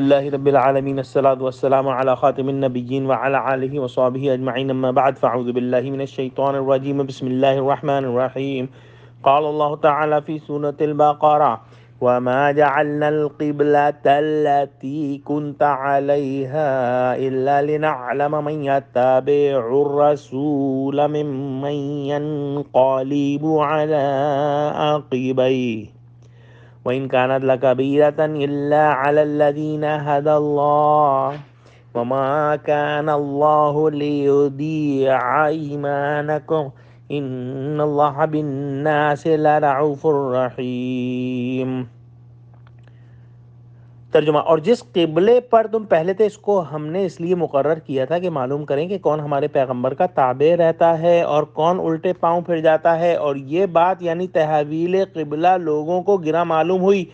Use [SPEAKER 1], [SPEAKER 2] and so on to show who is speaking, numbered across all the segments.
[SPEAKER 1] اللہ رب العالمین الصلاۃ والسلام علی خاتم النبیین وعلی آلہ وصحبہ اجمعین اما بعد فاعوذ باللہ من الشیطان الرجیم بسم اللہ الرحمن الرحیم قال اللہ تعالی فی سورۃ البقرہ وما جعلنا القبلة التي كنت عليها إلا لنعلم من يتبع الرسول ممن ينقلب على عقبيه وإن كانت لكبيرة إلا على الذين هدى الله وما كان الله ليضيع إيمانكم إن الله بالناس لرؤوف رحيم۔ ترجمہ: اور جس قبلے پر تم پہلے تھے اس کو ہم نے اس لیے مقرر کیا تھا کہ معلوم کریں کہ کون ہمارے پیغمبر کا تابع رہتا ہے اور کون الٹے پاؤں پھر جاتا ہے، اور یہ بات یعنی تحویل قبلہ لوگوں کو گرا معلوم ہوئی،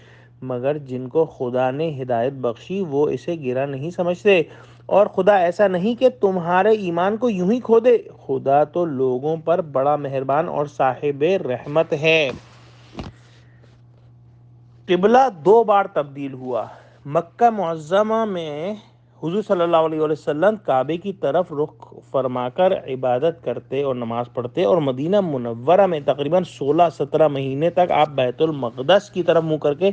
[SPEAKER 1] مگر جن کو خدا نے ہدایت بخشی وہ اسے گرا نہیں سمجھتے، اور خدا ایسا نہیں کہ تمہارے ایمان کو یوں ہی کھو دے، خدا تو لوگوں پر بڑا مہربان اور صاحب رحمت ہے۔ قبلہ 2 بار تبدیل ہوا۔ مکہ معظمہ میں حضور صلی اللہ علیہ وسلم کعبے کی طرف رخ فرما کر عبادت کرتے اور نماز پڑھتے، اور مدینہ منورہ میں تقریباً 16-17 مہینے تک آپ بیت المقدس کی طرف منہ کر کے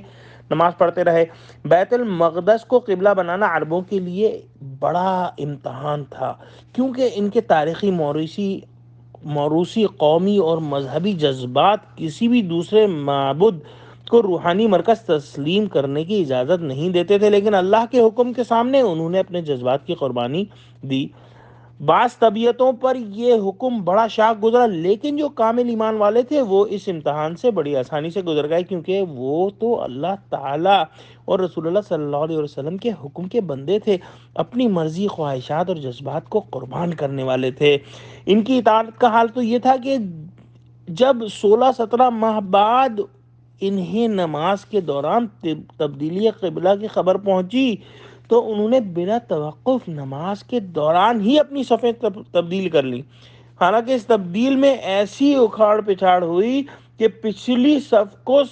[SPEAKER 1] نماز پڑھتے رہے۔ بیت المقدس کو قبلہ بنانا عربوں کے لیے بڑا امتحان تھا، کیونکہ ان کے تاریخی موروثی قومی اور مذہبی جذبات کسی بھی دوسرے معبود کو روحانی مرکز تسلیم کرنے کی اجازت نہیں دیتے تھے، لیکن اللہ کے حکم کے سامنے انہوں نے اپنے جذبات کی قربانی دی۔ بعض طبیعتوں پر یہ حکم بڑا شاق گزرا، لیکن جو کامل ایمان والے تھے وہ اس امتحان سے بڑی آسانی سے گزر گئے، کیونکہ وہ تو اللہ تعالیٰ اور رسول اللہ صلی اللہ علیہ وسلم کے حکم کے بندے تھے، اپنی مرضی، خواہشات اور جذبات کو قربان کرنے والے تھے۔ ان کی اطاعت کا حال تو یہ تھا کہ جب 16-17 ماہ بعد انہیں نماز کے دوران تبدیلی قبلہ کی خبر پہنچی تو انہوں نے بلا توقف نماز کے دوران ہی اپنی صفیں تبدیل کر لی۔ حالانکہ اس تبدیل میں ایسی اکھاڑ پچھاڑ ہوئی کہ پہلی صف کو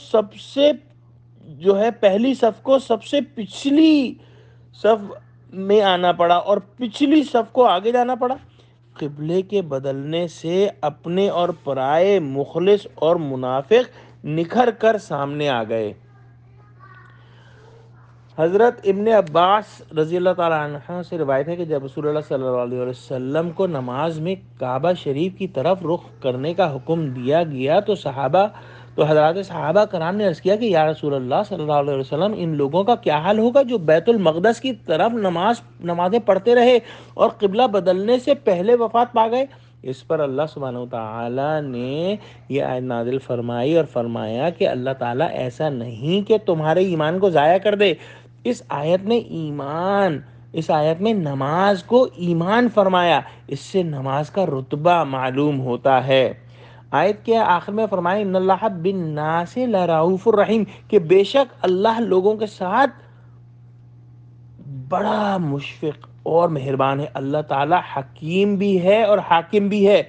[SPEAKER 1] سب سے پچھلی صف میں آنا پڑا اور پچھلی صف کو آگے جانا پڑا۔ قبلے کے بدلنے سے اپنے اور پرائے، مخلص اور منافق نکھر کر سامنے آ گئے۔ حضرت ابن عباس رضی اللہ تعالیٰ عنہ سے روایت ہے کہ جب رسول اللہ صلی اللہ علیہ وسلم کو نماز میں کعبہ شریف کی طرف رخ کرنے کا حکم دیا گیا تو حضرات صحابہ کرام نے عرض کیا کہ یا رسول اللہ صلی اللہ علیہ وسلم، ان لوگوں کا کیا حال ہوگا جو بیت المقدس کی طرف نمازیں پڑھتے رہے اور قبلہ بدلنے سے پہلے وفات پا گئے؟ اس پر اللہ سبحانہ وتعالیٰ نے یہ آیت نازل فرمائی اور فرمایا کہ اللہ تعالیٰ ایسا نہیں کہ تمہارے ایمان کو ضائع کر دے۔ اس آیت میں نماز کو ایمان فرمایا، اس سے نماز کا رتبہ معلوم ہوتا ہے۔ آیت کے آخر میں فرمایا ان اللہ بالناس لرؤوف الرحیم، کہ بے شک اللہ لوگوں کے ساتھ بڑا مشفق اور مہربان ہے۔ اللہ تعالیٰ حکیم بھی ہے اور حاکم بھی ہے،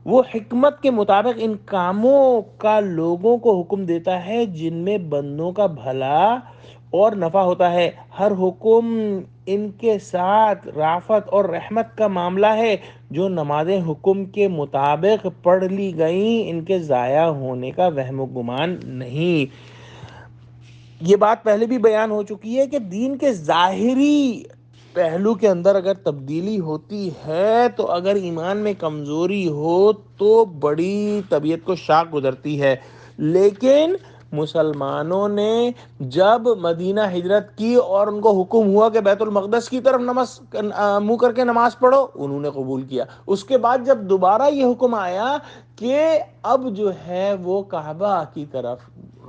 [SPEAKER 1] وہ حکمت کے مطابق ان کاموں کا لوگوں کو حکم دیتا ہے جن میں بندوں کا بھلا اور نفع ہوتا ہے۔ ہر حکم ان کے ساتھ رافت اور رحمت کا معاملہ ہے۔ جو نمازیں حکم کے مطابق پڑھ لی گئیں ان کے ضائع ہونے کا وہم و گمان نہیں۔ یہ بات پہلے بھی بیان ہو چکی ہے کہ دین کے ظاہری پہلو کے اندر اگر تبدیلی ہوتی ہے تو اگر ایمان میں کمزوری ہو تو بڑی طبیعت کو شاق گزرتی ہے، لیکن مسلمانوں نے جب مدینہ ہجرت کی اور ان کو حکم ہوا کہ بیت المقدس کی طرف منہ کر کے نماز پڑھو، انہوں نے قبول کیا۔ اس کے بعد جب دوبارہ یہ حکم آیا کہ اب جو ہے وہ کعبہ کی طرف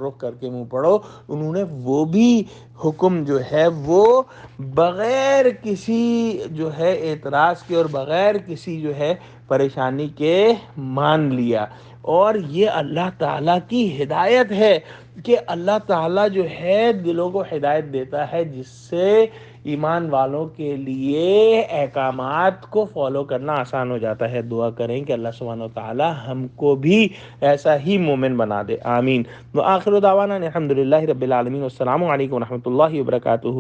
[SPEAKER 1] رخ کر کے منہ پڑھو، انہوں نے وہ بھی حکم جو ہے وہ بغیر کسی جو ہے اعتراض کے اور بغیر کسی جو ہے پریشانی کے مان لیا۔ اور یہ اللہ تعالیٰ کی ہدایت ہے کہ اللہ تعالیٰ جو ہے دلوں کو ہدایت دیتا ہے، جس سے ایمان والوں کے لیے احکامات کو فالو کرنا آسان ہو جاتا ہے۔ دعا کریں کہ اللہ سبحانہ و تعالیٰ ہم کو بھی ایسا ہی مومن بنا دے، آمین۔ وآخر دعوانا الحمدللہ رب العالمین، والسلام علیکم ورحمۃ اللہ وبرکاتہ۔